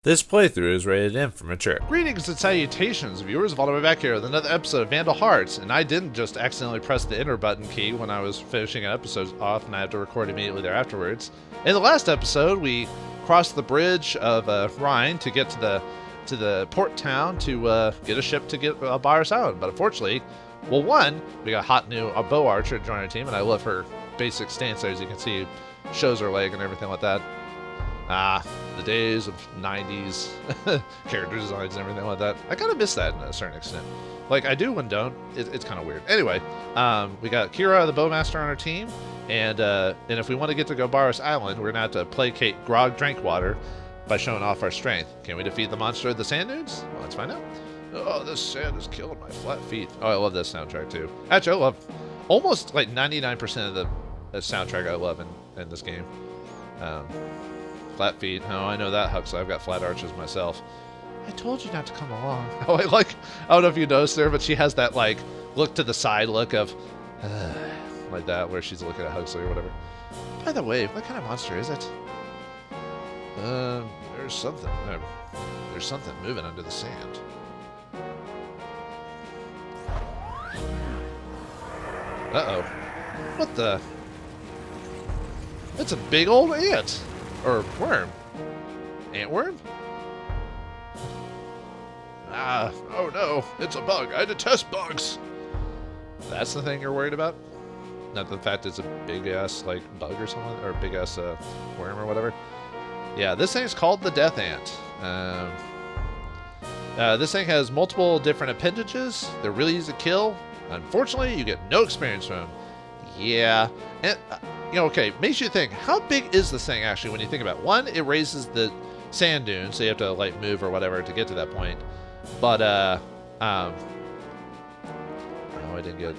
This playthrough is rated M for mature. Greetings and salutations, viewers. Vauldemare back here with another episode of Vandal Hearts, and I didn't just accidentally press the enter button key when I was finishing an episode off, and I had to record immediately there afterwards. In the last episode, we crossed the bridge of Rhine to get to the port town to get a ship to get Gilbaris Island, but unfortunately, well, one, we got a hot new bow archer to join our team, and I love her basic stance there, as you can see, shows her leg and everything like that. The days of 90s character designs and everything like that. I kind of miss that to a certain extent. Like, I do and don't. It's kind of weird. Anyway, we got Kira, the Bowmaster, on our team. And if we want to get to Gilbaris Island, we're going to have to placate Grog Drinkwater by showing off our strength. Can we defeat the monster of the sand dunes? Well, let's find out. Oh, this sand is killing my flat feet. Oh, I love this soundtrack, too. Actually, I love almost like 99% of the soundtrack I love in this game. Flat feet. Oh, I know that, Huxley. I've got flat arches myself. I told you not to come along. Oh, I don't know if you noticed there, but she has that, like, look to the side look of, like that, where she's looking at Huxley or whatever. By the way, what kind of monster is it? There's something moving under the sand. Uh-oh. What the? It's a big old ant. Or worm. Antworm? Oh no, it's a bug. I detest bugs. That's the thing you're worried about? Not the fact it's a big-ass, like, bug or something? Or a big-ass worm or whatever? Yeah, this thing's called the Death Ant. This thing has multiple different appendages. They're really easy to kill. Unfortunately, you get no experience from them. Yeah. And, okay, makes you think, how big is this thing actually when you think about it? One, it raises the sand dunes, so you have to, like, move or whatever to get to that point. But, oh, I didn't get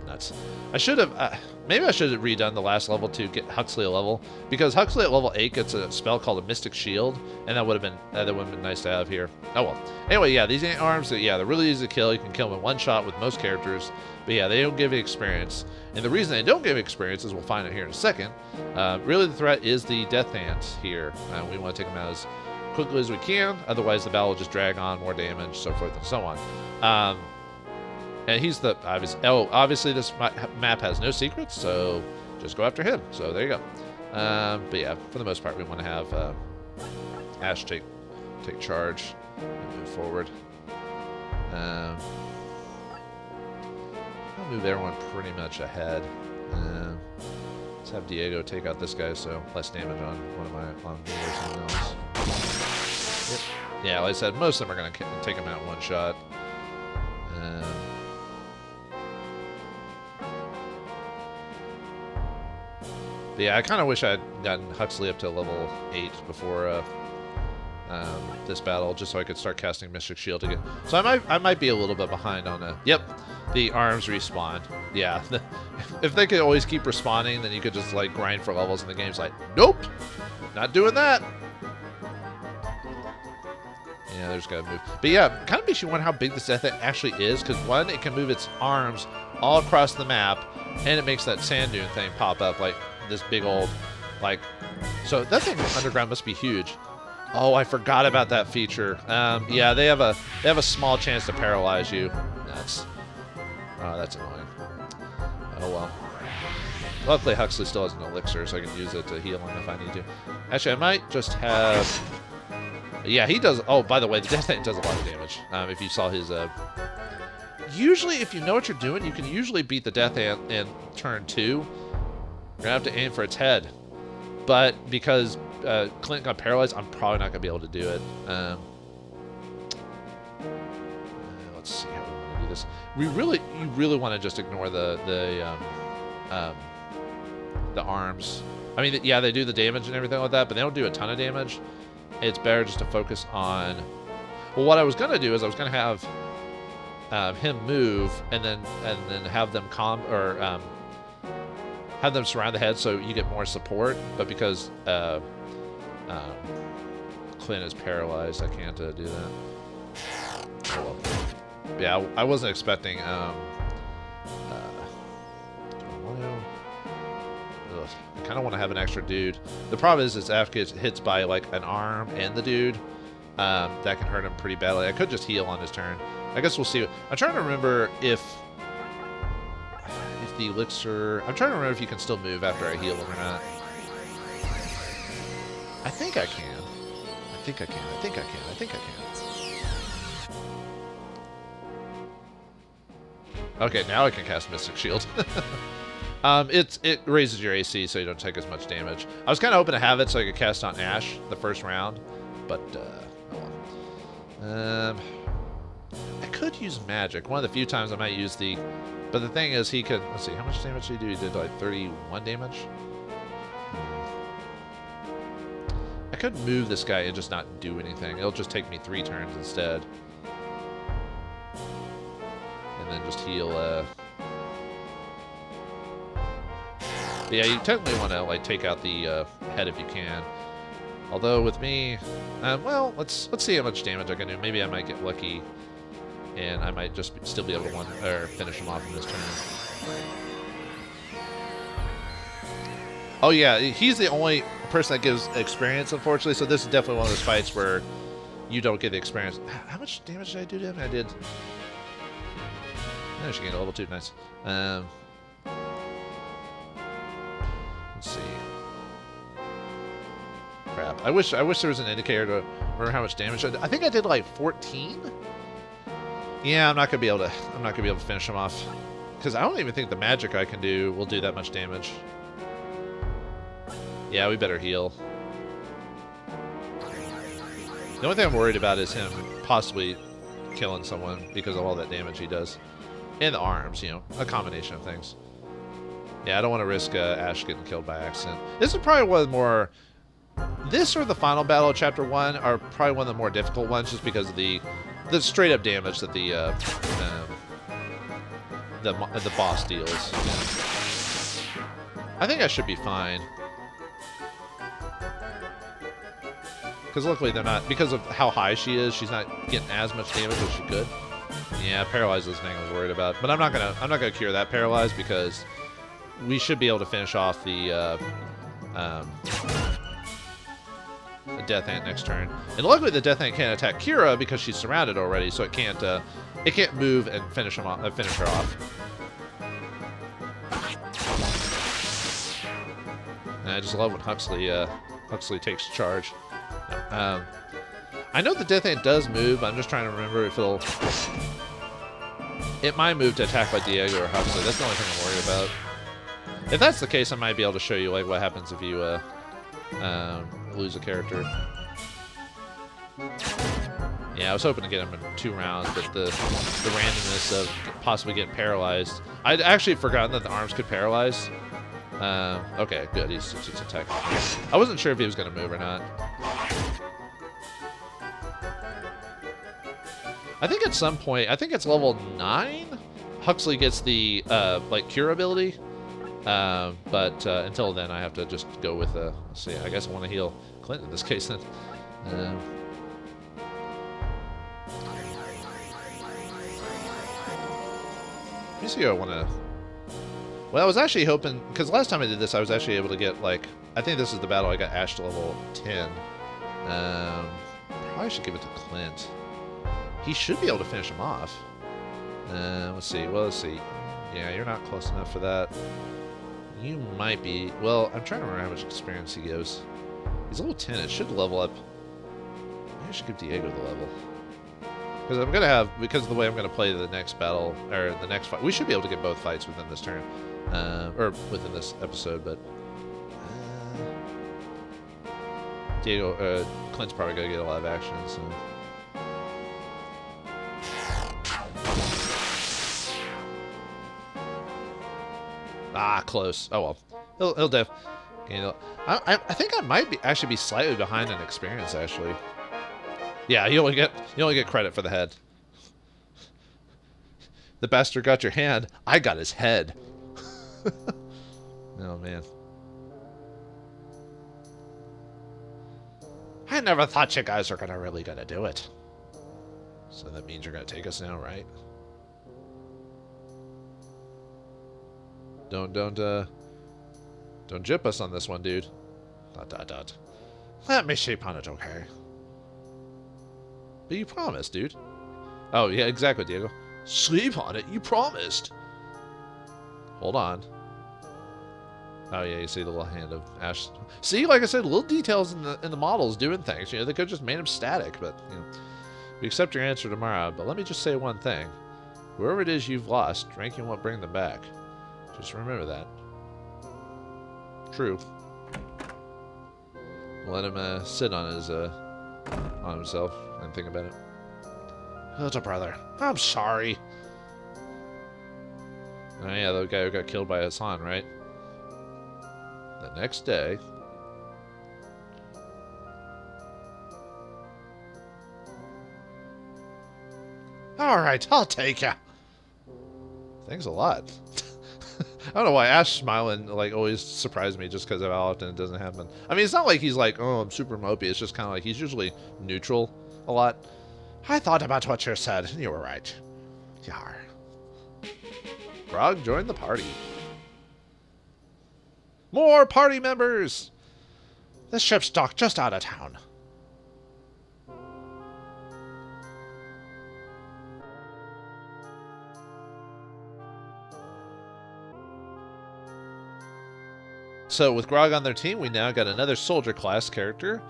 nuts. I should have, maybe I should have redone the last level to get Huxley a level, because Huxley at level 8 gets a spell called a Mystic Shield, and that would have been nice to have here. Oh well. Anyway, yeah, these ant arms, yeah, they're really easy to kill. You can kill them in one shot with most characters, but yeah, they don't give you experience. And the reason they don't give experience, as we'll find out here in a second, really the threat is the Death Ant here. We want to take them out as quickly as we can, otherwise the battle will just drag on, more damage, so forth and so on. And he's the obviously this map has no secrets, so just go after him. So there you go. But yeah, for the most part, we want to have Ash take charge and move forward. I'll move everyone pretty much ahead. Let's have Diego take out this guy, so less damage on one of me or something else. Yep. Yeah, like I said, most of them are going to take him out in one shot. But yeah, I kind of wish I had gotten Huxley up to level 8 before this battle, just so I could start casting Mystic Shield again. So I might be a little bit behind on the. Yep, the arms respawn. Yeah, if they could always keep respawning, then you could just like grind for levels, and the game's like, nope, not doing that. Yeah, there's gotta move. But yeah, kind of makes you wonder how big this Death Ant actually is, because one, it can move its arms all across the map, and it makes that sand dune thing pop up like this big old, like, so that thing underground must be huge. Oh, I forgot about that feature. Yeah, they have a small chance to paralyze you. That's annoying. Oh well. Luckily, Huxley still has an elixir, so I can use it to heal him if I need to. Actually, I might just have. Yeah, he does. Oh, by the way, the Death Ant does a lot of damage. If you saw his. Usually, if you know what you're doing, you can usually beat the Death Ant in turn 2. You're gonna have to aim for its head, but because Clint got paralyzed, I'm probably not gonna be able to do it. Let's see how we want to do this. You really want to just ignore the arms. I mean, yeah, they do the damage and everything like that, but they don't do a ton of damage. It's better just to focus on. Well, what I was gonna do is I was gonna have him move and then have them have them surround the head so you get more support, but because Clint is paralyzed, I can't do that. Oh, well. Yeah, I wasn't expecting. I kind of want to have an extra dude. The problem is Af gets hits by like an arm and the dude. That can hurt him pretty badly. I could just heal on his turn. I guess we'll see. I'm trying to remember if the elixir... I'm trying to remember if you can still move after I heal him or not. I think I can. I think I can. I think I can. I think I can. Okay, now I can cast Mystic Shield. It raises your AC so you don't take as much damage. I was kind of hoping to have it so I could cast on Ash the first round, but oh well. I could use magic. One of the few times I might use the... But the thing is, he could... Let's see, how much damage did he do? He did like 31 damage? I could move this guy and just not do anything. It'll just take me 3 turns instead. And then just heal... Yeah, you technically want to like take out the head if you can. Although with me... well, let's see how much damage I can do. Maybe I might get lucky. And I might just still be able to finish him off in this turn. Oh yeah, he's the only person that gives experience, unfortunately. So this is definitely one of those fights where you don't get the experience. How much damage did I do to him? I did. I should gain a level 2. Nice. Let's see. Crap. I wish there was an indicator to remember how much damage I did. I think I did like 14. Yeah, I'm not gonna be able to finish him off because I don't even think the magic I can do will do that much damage. Yeah, we better heal. The only thing I'm worried about is him possibly killing someone because of all that damage he does. And the arms, you know, a combination of things. Yeah, I don't want to risk Ash getting killed by accident. This is probably one of the more... This or the final battle of Chapter 1 are probably one of the more difficult ones just because of the straight up damage that the boss deals. I think I should be fine. Because luckily they're not, because of how high she is, she's not getting as much damage as she could. Yeah, paralyzed was the thing I was worried about. But I'm not gonna cure that paralyzed because we should be able to finish off the Death Ant next turn. And luckily the Death Ant can't attack Kira because she's surrounded already, so it can't move and finish her off. And I just love when Huxley takes charge. I know the Death Ant does move. I'm just trying to remember if it might move to attack by Diego or Huxley. That's the only thing I'm worried about. If that's the case, I might be able to show you like what happens if you lose a character. Yeah, I was hoping to get him in 2 rounds, but the randomness of possibly getting paralyzed. I'd actually forgotten that the arms could paralyze. Okay, good. He's just attacking. I wasn't sure if he was going to move or not. I think at some point, I think it's level 9, Huxley gets the like cure ability. But until then, I have to just go with let's see. I guess I want to heal Clint in this case then. Let me see who I want to... Well, I was actually hoping... Because last time I did this, I was actually able to get, like... I think this is the battle I got Ash to level 10. Probably should give it to Clint. He should be able to finish him off. Let's see. Well, let's see. Yeah, you're not close enough for that. You might be... Well, I'm trying to remember how much experience he gives. He's level 10. It should level up. Maybe I should give Diego the level. Because I'm going to have... Because of the way I'm going to play the next battle... Or the next fight. We should be able to get both fights within this turn. Or within this episode, but... Diego... Clint's probably going to get a lot of action, so... Ah, close. Oh well, he'll def. You know, I think I might actually be slightly behind in experience. Actually, yeah. You only get credit for the head. The bastard got your hand. I got his head. Oh man. I never thought you guys were really gonna do it. So that means you're gonna take us now, right? Don't Don't jip us on this one, dude. ... Let me sleep on it, okay? But you promised, dude. Oh, yeah, exactly, Diego. Sleep on it? You promised. Hold on. Oh, yeah, you see the little hand of Ash. See, like I said, little details in the models doing things. You know, they could have just made them static, but, you know. We accept your answer tomorrow, but let me just say one thing. Whoever it is you've lost, ranking won't bring them back. Just remember that. True. Let him sit on himself and think about it. Little brother, I'm sorry. Oh yeah, the guy who got killed by Hassan, right? The next day. Alright, I'll take ya. Thanks a lot. I don't know why Ash smiling like always surprised me just because of how often it doesn't happen. I mean, it's not like he's like, oh, I'm super mopey. It's just kind of like he's usually neutral a lot. I thought about what you said, and you were right. Yar. Grog joined the party. More party members! This ship's docked just out of town. So with Grog on their team, we now got another soldier class character.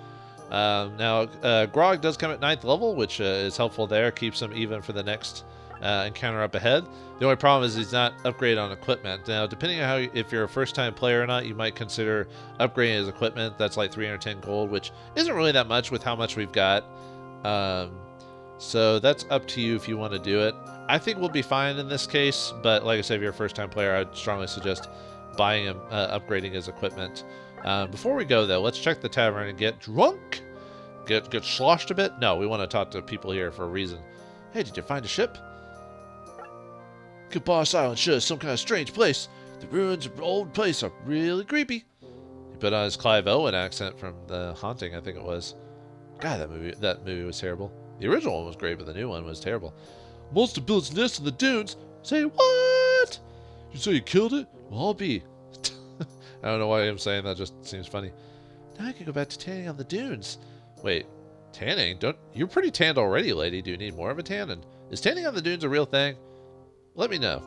Grog does come at 9th level, which is helpful there. Keeps him even for the next encounter up ahead. The only problem is he's not upgraded on equipment. Now, depending on if you're a first-time player or not, you might consider upgrading his equipment. That's like 310 gold, which isn't really that much with how much we've got. So that's up to you if you want to do it. I think we'll be fine in this case, but like I said, if you're a first-time player, I'd strongly suggest buying him, upgrading his equipment. Before we go, though, let's check the tavern and get drunk. Get sloshed a bit? No, we want to talk to people here for a reason. Hey, did you find a ship? Gilbaris Island sure is some kind of strange place. The ruins of an old place are really creepy. He put on his Clive Owen accent from The Haunting, I think it was. God, that movie was terrible. The original one was great, but the new one was terrible. Monster builds nest in the dunes. Say what? You say you killed it? Well, I'll be. I don't know why I'm saying that. Just seems funny. Now I can go back to tanning on the dunes. Wait, tanning? You're pretty tanned already, lady. Do you need more of a tan? And is tanning on the dunes a real thing? Let me know.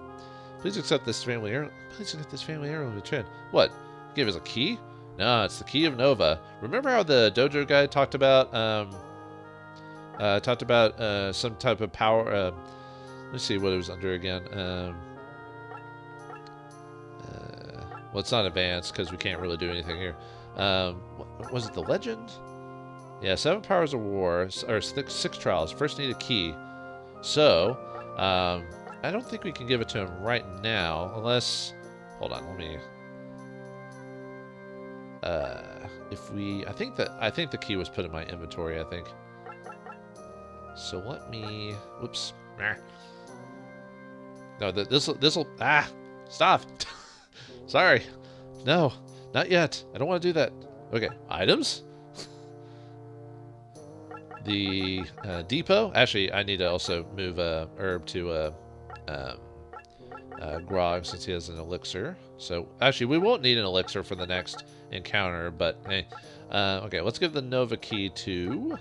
Please accept this family heirloom. Please accept this family heirloom with Chin. What? Give us a key? No, it's the key of Nova. Remember how the dojo guy talked about some type of power? Let's see what it was under again. Well, it's not advanced because we can't really do anything here. Was it the legend? Yeah, 7 powers of war, or 6 trials. First need a key. So, I don't think we can give it to him right now, unless... Hold on, let me... I think the key was put in my inventory, I think. So let me... Whoops. No, this'll... Ah! Stop! Sorry. No, not yet. I don't want to do that. Okay, items. The depot. Actually, I need to also move herb to Grog since he has an elixir. So actually, we won't need an elixir for the next encounter. But hey, okay, let's give the Nova key to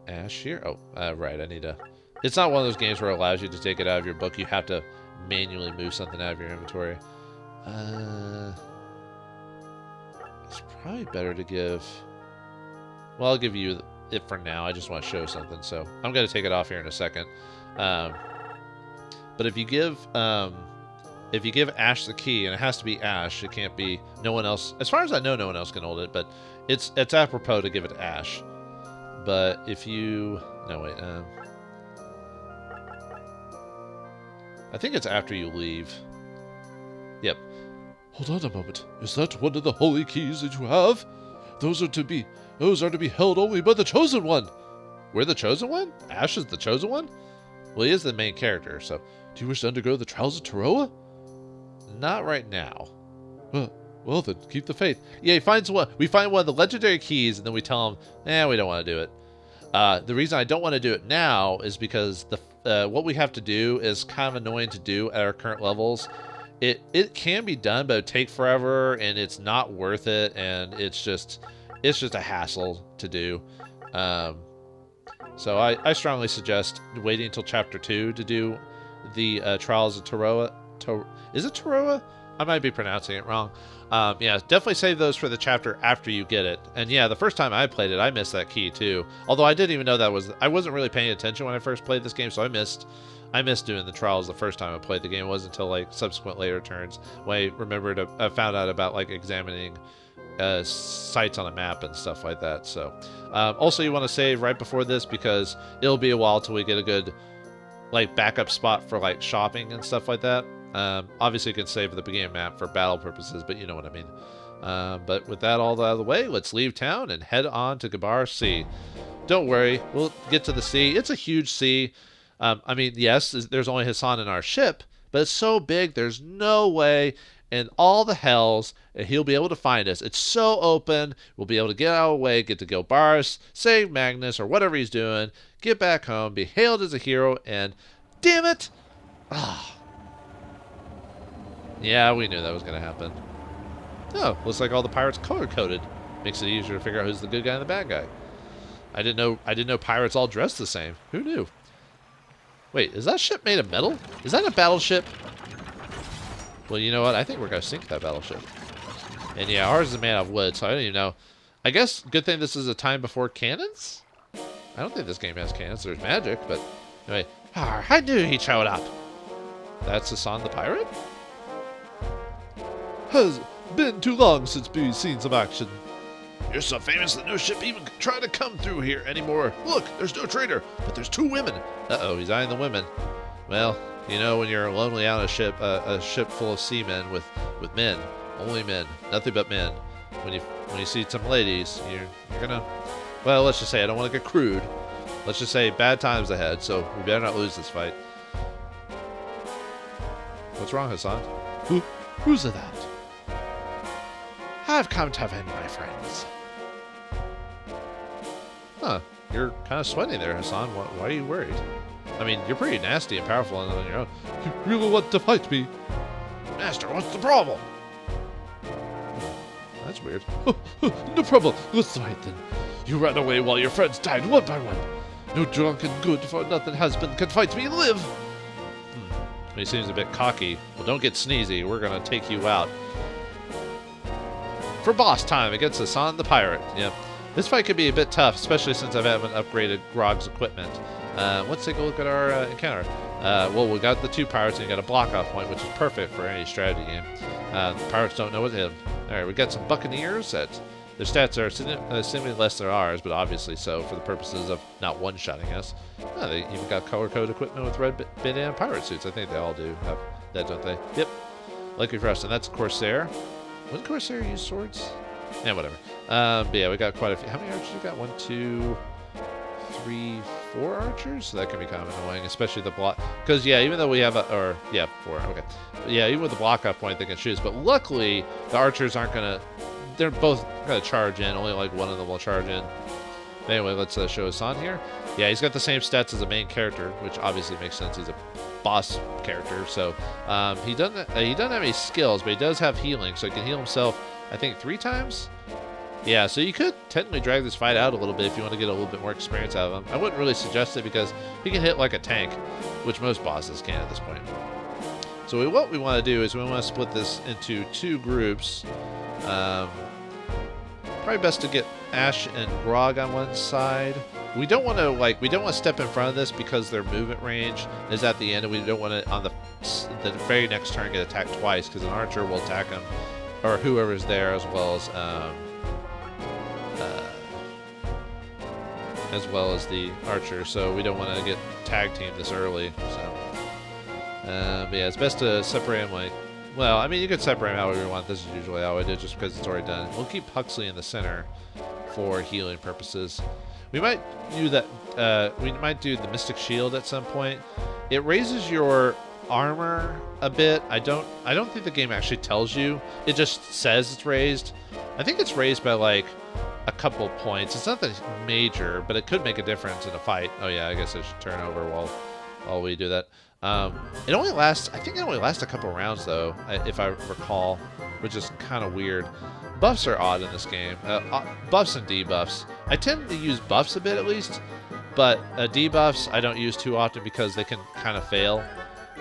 Ash here. Oh, right. I need to. It's not one of those games where it allows you to take it out of your book. You have to manually move something out of your inventory. It's probably better to give... Well, I'll give you it for now. I just want to show something, so I'm going to take it off here in a second. But if you give Ash the key, and it has to be Ash, it can't be no one else. As far as I know, no one else can hold it, but it's apropos to give it to Ash. But if you... No, wait. I think it's after you leave. Yep. Hold on a moment. Is that one of the holy keys that you have? Those are to be held only by the Chosen One. We're the Chosen One? Ash is the Chosen One? Well, he is the main character, so... Do you wish to undergo the trials of Taroa? Not right now. Well then, keep the faith. Yeah, we find one of the legendary keys, and then we tell him, we don't want to do it. The reason I don't want to do it now is because what we have to do is kind of annoying to do at our current levels. it can be done, but it take forever, and it's not worth it, and it's just a hassle to do. So I strongly suggest waiting until Chapter 2 to do the Trials of Toroa. Is it Toroa? I might be pronouncing it wrong. Yeah, definitely save those for the chapter after you get it. And yeah, the first time I played it, I missed that key too. Although I didn't even know I wasn't really paying attention when I first played this game, so I missed doing the trials the first time I played the game. It wasn't until like subsequent later turns when I found out about like examining sites on a map and stuff like that. So also you want to save right before this because it'll be a while till we get a good like backup spot for like shopping and stuff like that. Obviously you can save the beginning map for battle purposes, but you know what I mean. But with that all out of the way, let's leave town and head on to Gilbaris Sea. Don't worry, we'll get to the sea. It's a huge sea. I mean, yes, there's only Hassan in our ship, but it's so big there's no way in all the hells he'll be able to find us. It's so open. We'll be able to get out of the way, get to Gilbaris, save Magnus or whatever he's doing, get back home, be hailed as a hero, and damn it! Yeah, we knew that was going to happen. Oh, looks like all the pirates color-coded. Makes it easier to figure out who's the good guy and the bad guy. I didn't know pirates all dressed the same. Who knew? Wait, is that ship made of metal? Is that a battleship? Well, you know what? I think we're going to sink that battleship. And yeah, ours is made out of wood, so I don't even know. I guess good thing this is a time before cannons? I don't think this game has cannons. There's magic, but anyway. I knew he'd show up. That's Hassan the pirate? Has been too long since we've seen some action. You're so famous that no ship even try to come through here anymore. Look, there's no trader, but there's 2 women. Uh-oh, he's eyeing the women. Well, you know when you're lonely on a ship full of seamen with men, only men, nothing but men. When you see some ladies, you're gonna. Well, let's just say I don't want to get crude. Let's just say bad times ahead. So we better not lose this fight. What's wrong, Hassan? Who's that? I've come to vent, my friends. Huh. You're kind of sweating there, Hassan. Why are you worried? I mean, you're pretty nasty and powerful on your own. You really want to fight me? Master, what's the problem? That's weird. No problem. Let's fight then. You ran away while your friends died one by one. No drunken good-for-nothing husband can fight me and live. He seems a bit cocky. Well, don't get sneezy. We're going to take you out. For boss time against Hassan the pirate. Yeah. This fight could be a bit tough, especially since I haven't upgraded Grog's equipment. Let's take a look at our encounter. Well, we got the 2 pirates and we got a block-off point, which is perfect for any strategy game. The pirates don't know what hit them. Alright, we got some buccaneers that their stats are significantly less than ours, but obviously so for the purposes of not one-shotting us. Oh, they even got color-coded equipment with red bandana pirate suits. I think they all do have that, don't they? Yep. Lucky for us, and that's Corsair. Wouldn't Corsair use swords? Yeah, whatever. But yeah, we got quite a few. How many archers we got? 1, 2, 3, 4 archers? So that can be kind of annoying, especially the block. Because, yeah, even though we have 4, okay. But yeah, even with the block-off point, they can shoot us. But luckily, the archers aren't going to... They're both going to charge in. Only, like, one of them will charge in. Anyway, let's show Hassan here. Yeah, he's got the same stats as the main character, which obviously makes sense. He's a boss character, so he doesn't have any skills, but he does have healing, so he can heal himself, I think, 3 times? Yeah, so you could technically drag this fight out a little bit if you want to get a little bit more experience out of him. I wouldn't really suggest it because he can hit like a tank, which most bosses can at this point. So what we want to do is we want to split this into 2 groups. Probably best to get Ash and Grog on one side. We don't want to step in front of this because their movement range is at the end, and we don't want to on the very next turn get attacked twice because an archer will attack him or whoever's there as well as the archer. So we don't want to get tag teamed this early. So, but yeah, it's best to separate them well, I mean, you could separate them however you want. This is usually how I do, just because it's already done. We'll keep Huxley in the center for healing purposes. We might do that. We might do the Mystic Shield at some point. It raises your armor a bit. I don't think the game actually tells you. It just says it's raised. I think it's raised by like a couple points. It's nothing major, but it could make a difference in a fight. Oh yeah, I guess I should turn over while we do that. It only lasts, I think it only lasts a couple rounds though, if I recall, which is kind of weird. Buffs are odd in this game. Buffs and debuffs. I tend to use buffs a bit at least, but debuffs I don't use too often because they can kind of fail.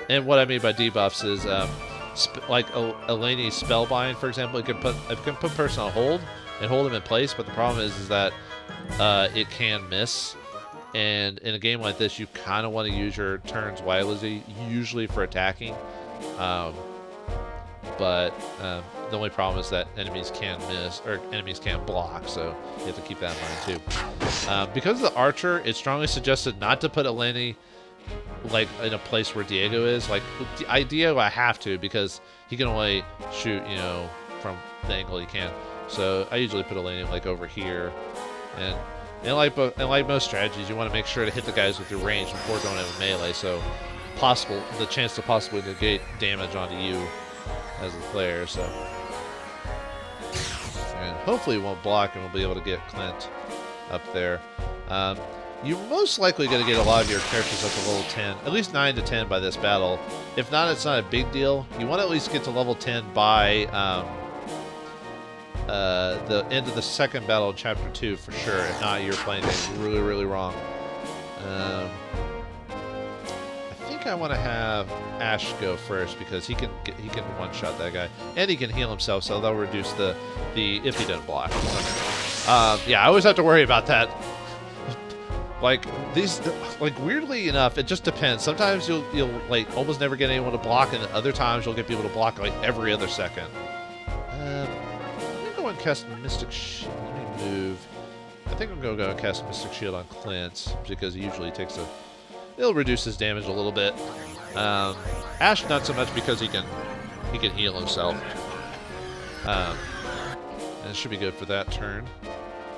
And what I mean by debuffs is like Eleni's Spellbind, for example, it can put person on hold and hold him in place, but the problem is that it can miss. And in a game like this, you kind of want to use your turns wisely, usually for attacking. But the only problem is that enemies can miss, or enemies can't block, so you have to keep that in mind too. Because of the archer, it's strongly suggested not to put Eleni like in a place where Diego is. Like Diego, I have to because he can only shoot, you know, from the angle he can. So I usually put Eleni like over here, and like most strategies, you want to make sure to hit the guys with your range before going into melee. So the chance to possibly negate damage onto you as a player. So and hopefully it won't block, and we'll be able to get Clint up there. You're most likely going to get a lot of your characters up to level 10, at least 9 to 10 by this battle. If not, it's not a big deal. You want to at least get to level 10 by the end of the second battle in Chapter 2 for sure. If not, you're playing things really, really wrong. I think I want to have Ash go first because he can one-shot that guy, and he can heal himself, so that'll reduce the if he doesn't block. Yeah, I always have to worry about that. Like weirdly enough, it just depends. Sometimes you'll like almost never get anyone to block, and other times you'll get people to block like every other second. I'm gonna go and cast Mystic Shield. Let me move. I think I'm gonna go and cast Mystic Shield on Clint because he usually takes it'll reduce his damage a little bit. Ash not so much because he can heal himself. And it should be good for that turn.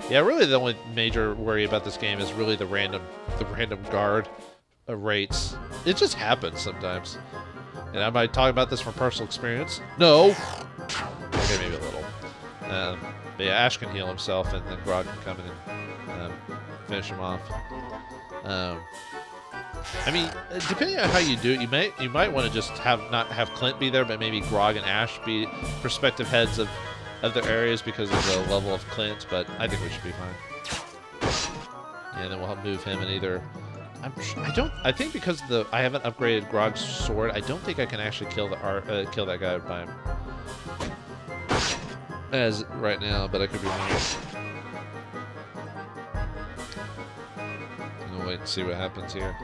Yeah, really the only major worry about this game is really the random guard rates. It just happens sometimes. And am I talking about this from personal experience? No! Okay, maybe a little. But yeah, Ash can heal himself, and then Grog can come in and finish him off. I mean, depending on how you do it, you might want to just not have Clint be there, but maybe Grog and Ash be prospective heads of other areas because of the level of Clint, but I think we should be fine. And then we'll move him in either. I think because I haven't upgraded Grog's sword, I don't think I can actually kill that guy by him as right now, but I could be wrong. I'm gonna wait and see what happens here.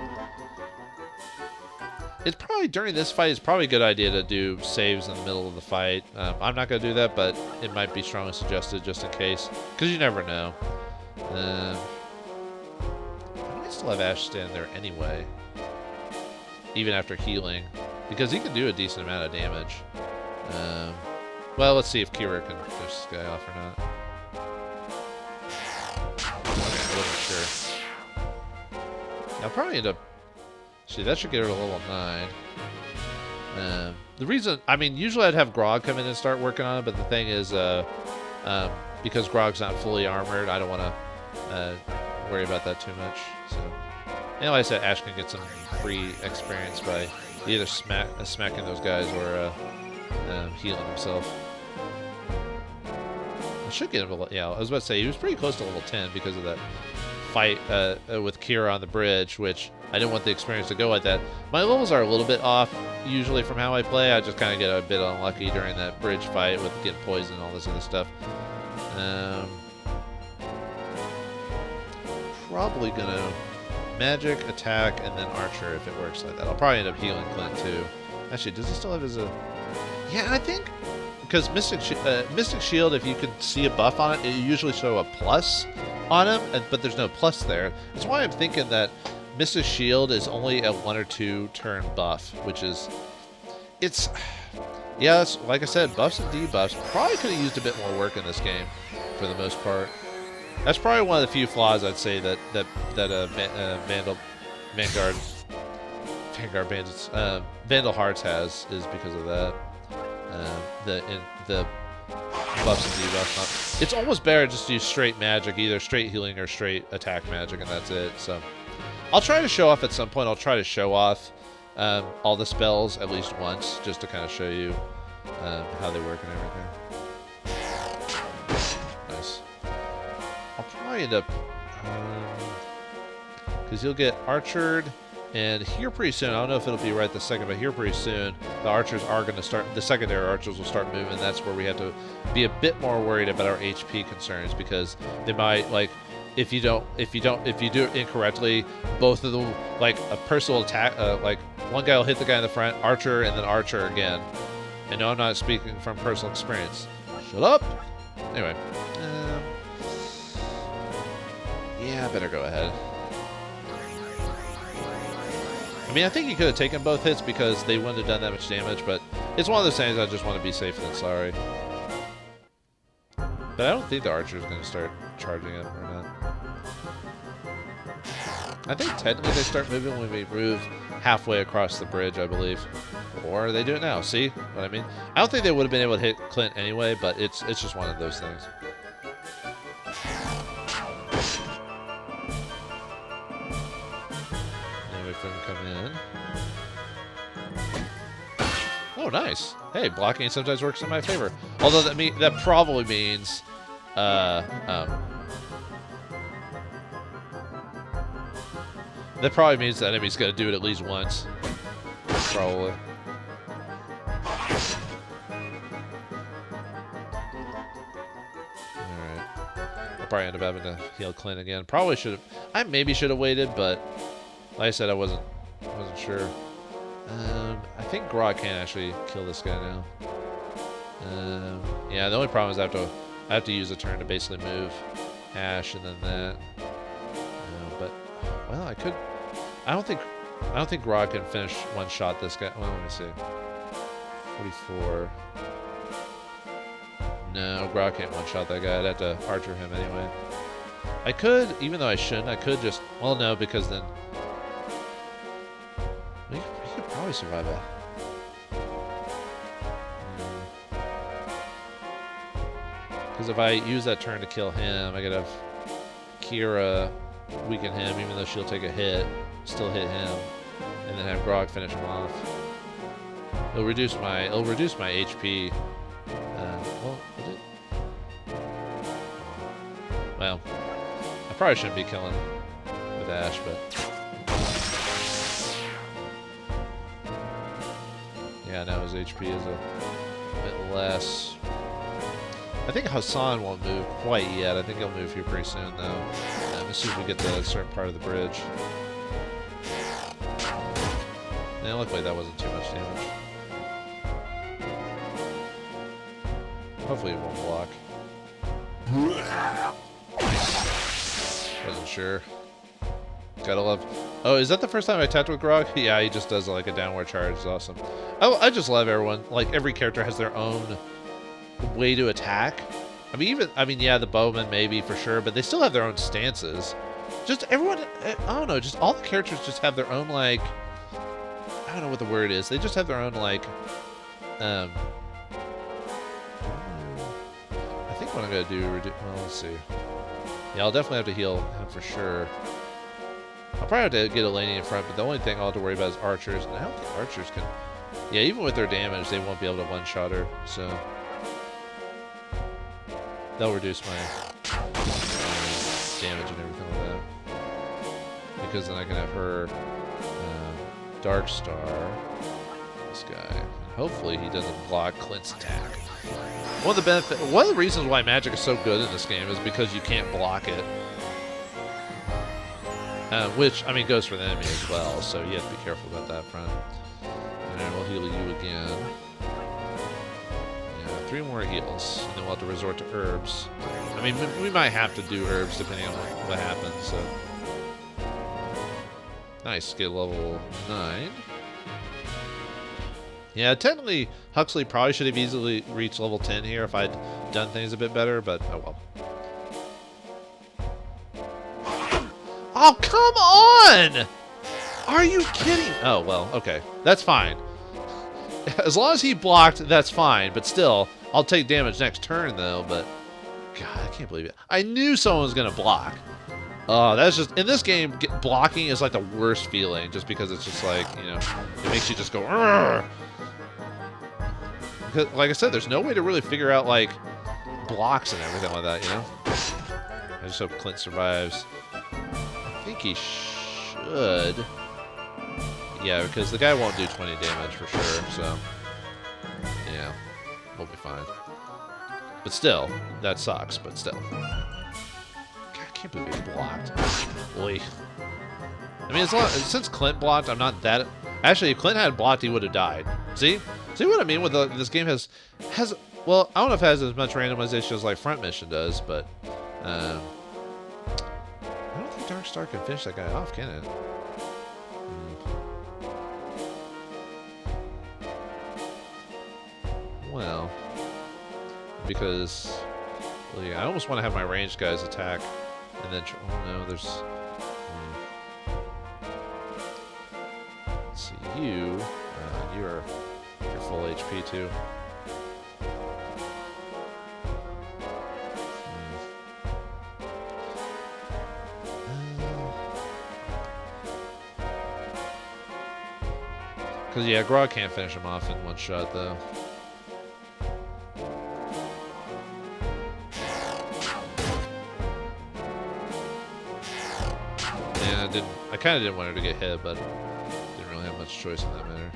It's probably, during this fight, it's probably a good idea to do saves in the middle of the fight. I'm not going to do that, but it might be strongly suggested just in case, because you never know. I might still have Ash stand there anyway, even after healing, because he can do a decent amount of damage. Well, let's see if Kira can finish this guy off or not. Okay, I wasn't sure. I'll probably end up... See, that should get her to level 9. The reason, I mean, usually I'd have Grog come in and start working on it, but the thing is, because Grog's not fully armored, I don't want to worry about that too much. So, and like I said, Ash can get some free experience by either smacking those guys or healing himself. I should get him a, yeah, I was about to say, he was pretty close to level 10 because of that fight with Kira on the bridge, which I didn't want the experience to go like that. My levels are a little bit off usually from how I play. I just kind of get a bit unlucky during that bridge fight with getting poisoned and all this other stuff. Probably gonna magic, attack, and then archer if it works like that. I'll probably end up healing Clint too. Actually, does he still have his... Yeah, I think... Because Mystic Shield, if you can see a buff on it, it usually show a plus on him, but there's no plus there. That's why I'm thinking that Mystic Shield is only a 1 or 2 turn buff, which is... It's... Yeah, it's, like I said, buffs and debuffs. Probably could have used a bit more work in this game, for the most part. That's probably one of the few flaws I'd say that Vandal Hearts has, is because of that. The buffs and debuffs. It's almost better just to use straight magic, either straight healing or straight attack magic, and that's it. So I'll try to show off at some point. I'll try to show off all the spells at least once, just to kind of show you how they work and everything. Nice. I'll probably end up... because you'll get archered, and here pretty soon, I don't know if it'll be right this second, but here pretty soon, the archers are going to start, the secondary archers will start moving. That's where we have to be a bit more worried about our HP concerns, because they might, like, if you do it incorrectly, both of them, like, a person will attack, like, one guy will hit the guy in the front, archer, and then archer again. And no, I'm not speaking from personal experience. Shut up! Anyway. Yeah, I better go ahead. I mean, I think he could have taken both hits because they wouldn't have done that much damage, but it's one of those things I just want to be safe than sorry. But I don't think the archer is going to start charging it or not. I think technically they start moving when we move halfway across the bridge, I believe. Or they do it now. See what I mean? I don't think they would have been able to hit Clint anyway, but it's just one of those things. Come in. Oh, nice. Hey, blocking sometimes works in my favor. Although that probably means that probably means the enemy's gonna do it at least once. Probably. Alright. I'll probably end up having to heal Clint again. Probably should have. I maybe should have waited, but like I said, I wasn't sure. I think Grog can actually kill this guy now. Yeah, the only problem is I have to use a turn to basically move Ash and then that. But well, I could. I don't think Grog can finish one shot this guy. Well, let me see. 44. No, Grog can't one shot that guy. I'd have to archer him anyway. I could, even though I shouldn't. I could just. Well, no, because then. We could probably survive that. Because if I use that turn to kill him, I could have Kira weaken him, even though she'll take a hit, still hit him, and then have Grog finish him off. It'll reduce my HP. Well, did it? Well, I probably shouldn't be killing with Ash, but. Yeah, now his HP is a bit less. I think Hassan won't move quite yet. I think he'll move here pretty soon, though. As soon as we get to a certain part of the bridge. Yeah, luckily that wasn't too much damage. Hopefully it won't block. Wasn't sure. Gotta love. Oh, is that the first time I attacked with Grog? Yeah, he just does like a downward charge. It's awesome. I just love everyone. Like every character has their own way to attack. I mean, yeah, the bowmen maybe for sure, but they still have their own stances. Just everyone, I don't know, just all the characters just have their own like, I don't know what the word is. They just have their own like, I think what I'm gonna do, well, let's see. Yeah, I'll definitely have to heal him for sure. I'll probably have to get a lady in front, but the only thing I'll have to worry about is archers. And I don't think archers can... Yeah, even with their damage, they won't be able to one-shot her, so... They'll reduce my damage and everything like that. Because then I can have her Dark Star. This guy. And hopefully he doesn't block Clint's attack. One of the reasons why Magic is so good in this game is because you can't block it. Which, I mean, goes for the enemy as well, so you have to be careful about that front. And then we'll heal you again. Yeah, 3 more heals, and then we'll have to resort to herbs. I mean, we might have to do herbs depending on what happens, so. Nice, get level 9. Yeah, technically, Huxley probably should have easily reached level 10 here if I'd done things a bit better, but oh well. Oh, come on! Are you kidding? Oh, well, okay. That's fine. As long as he blocked, that's fine. But still, I'll take damage next turn, though. But, God, I can't believe it. I knew someone was going to block. That's just in this game. Blocking is like the worst feeling, just because it's just like it makes you just go. Argh! Because, like I said, there's no way to really figure out like blocks and everything like that. I just hope Clint survives. I think he should. Yeah, because the guy won't do 20 damage for sure. So yeah, we'll be fine. But still, that sucks. But still. I can't believe he blocked. Boy. I mean, since Clint blocked, I'm not that... Actually, if Clint had blocked, he would have died. See? See what I mean? With this game has... Well, I don't know if it has as much randomization as like Front Mission does, but... I don't think Darkstar can finish that guy off, can it? Well... Because... Well, yeah, I almost want to have my ranged guys attack... And then, oh no, there's... Let's see, you're full HP too. Because, yeah, Grog can't finish him off in one shot, though. I kind of didn't want her to get hit, but didn't really have much choice in that matter.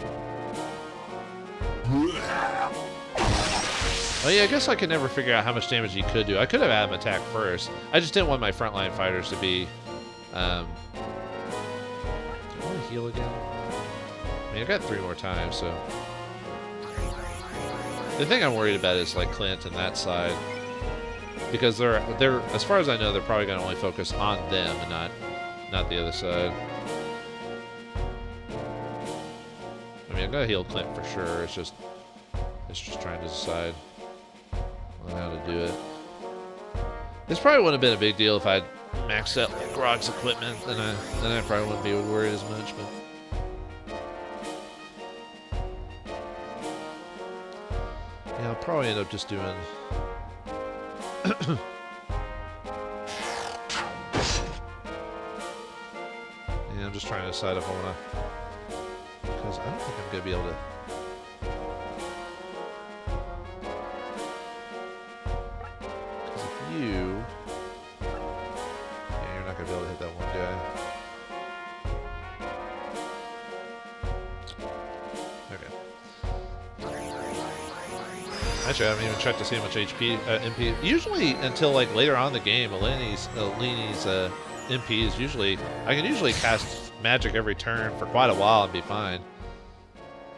Oh yeah, I guess I could never figure out how much damage he could do. I could have had him attack first. I just didn't want my frontline fighters to be... do I want to heal again? I mean, I got 3 more times, so... The thing I'm worried about is, like, Clint and that side. Because they're as far as I know, they're probably going to only focus on them and not the other side. I mean, I'm gonna heal Clint for sure. It's just trying to decide on how to do it. This probably wouldn't have been a big deal if I'd maxed out like Grog's equipment. Then I probably wouldn't be worried as much. But yeah, I'll probably end up just doing. I'm just trying to decide if I want to... Because I don't think I'm going to be able to... Because if you... Yeah, you're not going to be able to hit that one guy. Okay. Actually, I haven't even checked to see how much HP... MP... Usually, until like later on in the game, Eleni's MP is usually... I can usually cast magic every turn for quite a while and be fine.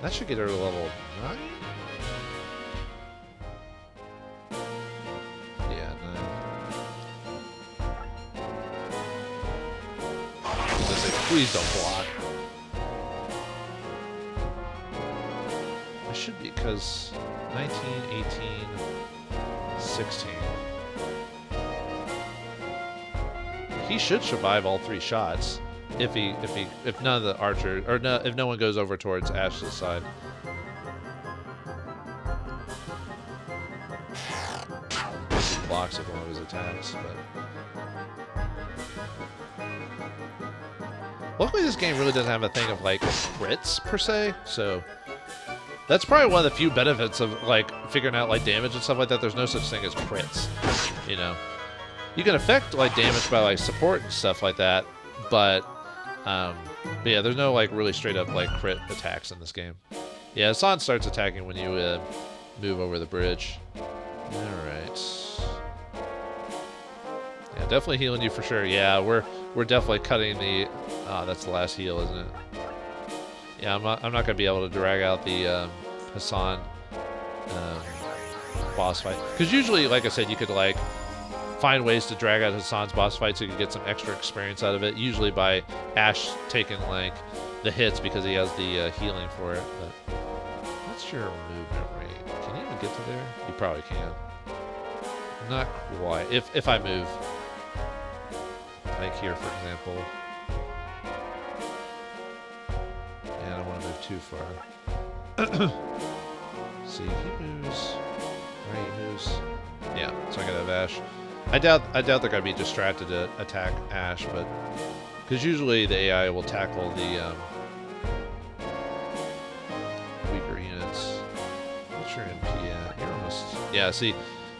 That should get her to level 9? Yeah, 9. I was gonna say, please don't block. I should be, because 19, 18, 16. He should survive all 3 shots if none of the archers or no, if no one goes over towards Ash's side. He blocks with one of his attacks, but luckily this game really doesn't have a thing of like crits per se, so that's probably one of the few benefits of like figuring out like damage and stuff like that. There's no such thing as crits, You can affect like damage by like support and stuff like that, but yeah, there's no like really straight up like crit attacks in this game. Yeah, Hassan starts attacking when you move over the bridge. All right. Yeah, definitely healing you for sure. Yeah, we're definitely cutting the. That's the last heal, isn't it? Yeah, I'm not gonna be able to drag out the Hassan boss fight, because usually, like I said, you could like find ways to drag out Hassan's boss fight so you can get some extra experience out of it, usually by Ash taking like the hits because he has the healing for it. But what's your movement rate? Can you even get to there? You probably can. Not quite. If I move, like here for example. Yeah, I don't want to move too far. See, he moves. Right, he moves. Yeah, so I gotta have Ash. I doubt they're gonna be distracted to attack Ash, but because usually the AI will tackle the weaker units. What's your MP at? You're almost, yeah. See,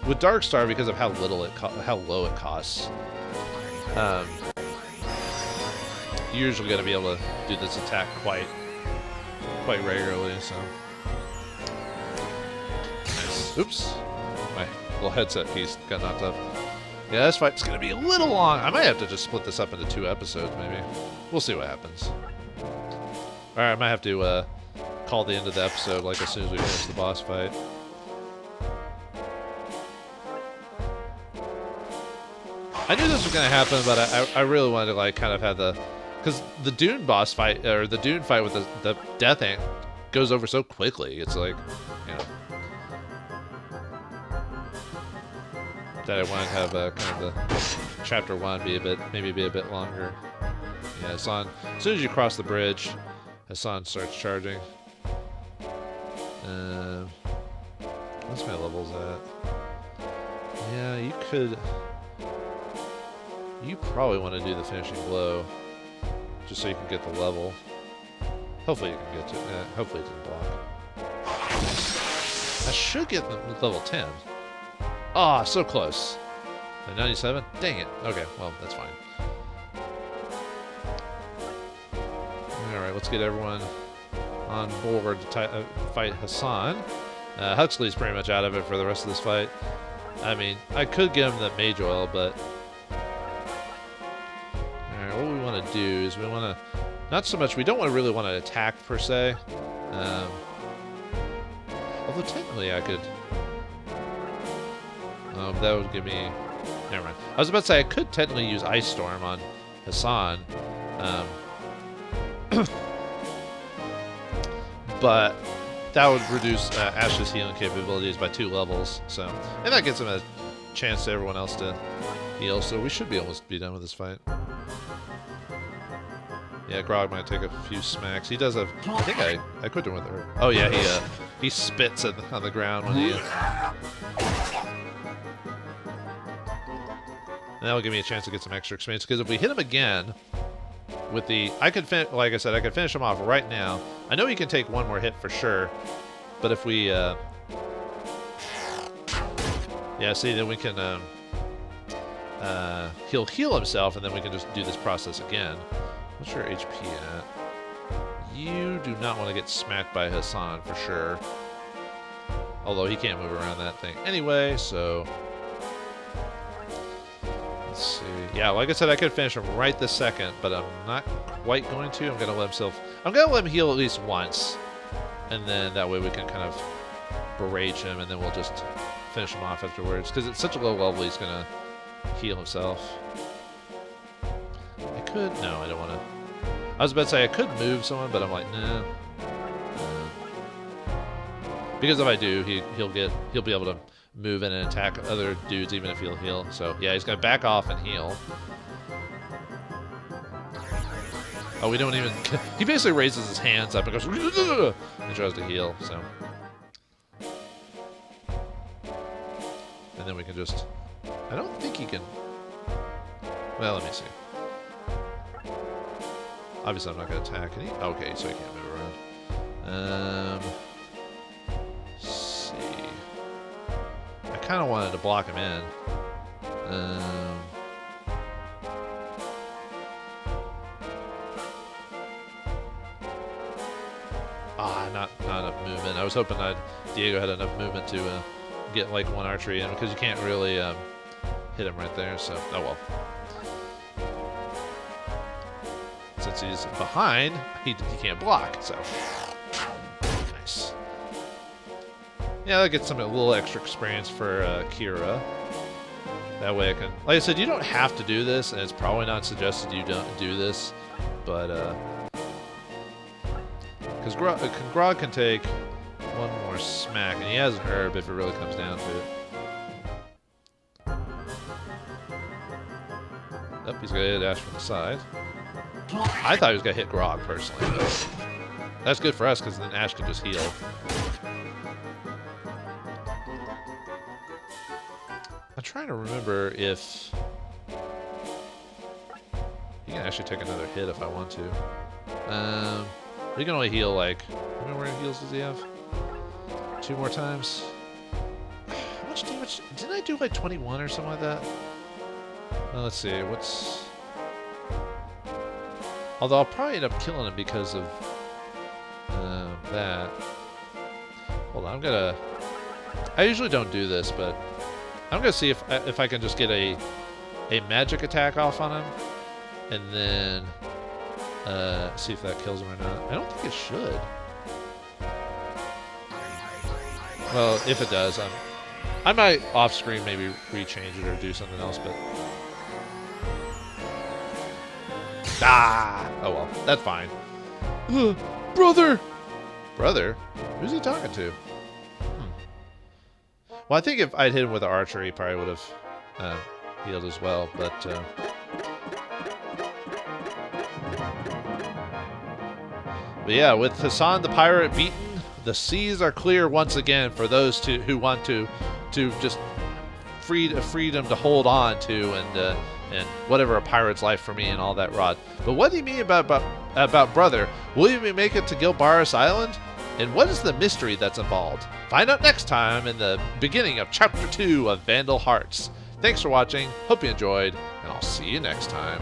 with Darkstar, because of how low it costs, you're usually gonna be able to do this attack quite regularly. So, nice. Oops, my little headset piece got knocked up. Yeah, this fight's gonna be a little long. I might have to just split this up into 2 episodes, maybe. We'll see what happens. Alright, I might have to call the end of the episode like as soon as we finish the boss fight. I knew this was gonna happen, but I really wanted to like kind of have the, because the Dune boss fight, or the Dune fight with the Death Ant goes over so quickly. It's like, you know, that I wanted to have kind of the chapter 1 maybe be a bit longer. Yeah, Hassan, as soon as you cross the bridge, Hassan starts charging. What's my levels at? Yeah, you probably want to do the finishing blow, just so you can get the level. Hopefully you can get to it. Hopefully it doesn't block. I should get level 10. Ah, so close. 97? Dang it. Okay, well, that's fine. Alright, let's get everyone on board to fight Hassan. Huxley's pretty much out of it for the rest of this fight. I mean, I could give him the mage oil, but... Alright, what we want to do is we want to... Not so much, we don't really want to attack, per se. Although technically I could... that would give me... Never mind. I was about to say I could technically use Ice Storm on Hassan. But that would reduce Ash's healing capabilities by 2 levels. So, and that gives him a chance to everyone else to heal. So we should be almost be done with this fight. Yeah, Grog might take a few smacks. He does have... I think I equipped him with her. Oh yeah, he spits on the ground when he... And that will give me a chance to get some extra experience, because if we hit him again with the... like I said, I could finish him off right now. I know he can take 1 more hit for sure, but if we... yeah, see, then we can... he'll heal himself, and then we can just do this process again. What's your HP at? You do not want to get smacked by Hassan for sure. Although he can't move around that thing anyway, so... Let's see. Yeah, like I said, I could finish him right this second, but I'm not quite going to. I'm gonna let him heal at least once, and then that way we can kind of berate him, and then we'll just finish him off afterwards. Because it's such a low level, he's gonna heal himself. I could. No, I don't want to. I was about to say I could move someone, but I'm like, nah. Because if I do, he'll be able to move in and attack other dudes even if he'll heal. So yeah, he's gonna back off and heal. Oh, we don't even... He basically raises his hands up and goes and tries to heal, so... And then we can just... I don't think he can... Well, let me see. Obviously I'm not gonna attack. Can he? Okay, so he can't move around. Let's see... I kind of wanted to block him in. Not enough movement. I was hoping Diego had enough movement to get like 1 archery in, because you can't really hit him right there. So, oh well. Since he's behind, he can't block. So, nice. Yeah, that gets some a little extra experience for Kira. That way I can, like I said, you don't have to do this, and it's probably not suggested you don't do this, but because Grog can take 1 more smack, and he has an herb if it really comes down to it. Oh, he's gonna hit Ash from the side. I thought he was gonna hit Grog personally, but that's good for us because then Ash can just heal. trying to remember if he can actually take another hit if I want to. He can only heal like, how many more heals does he have? 2 more times. How much damage? Didn't I do like 21 or something like that? Let's see, what's... Although I'll probably end up killing him because of that. Hold on, I'm gonna... I usually don't do this, but I'm gonna see if I can just get a magic attack off on him, and then see if that kills him or not. I don't think it should. Well, if it does, I might off screen maybe rechange it or do something else, but oh well, that's fine. Brother! Brother? Who's he talking to? Well, I think if I'd hit him with an archer, he probably would have healed as well, but... But yeah, with Hassan the pirate beaten, the seas are clear once again for those who want to just freedom to hold on to and whatever a pirate's life for me and all that rot. But what do you mean about brother? Will you make it to Gilbaris Island? And what is the mystery that's involved? Find out next time in the beginning of Chapter 2 of Vandal Hearts. Thanks for watching, hope you enjoyed, and I'll see you next time.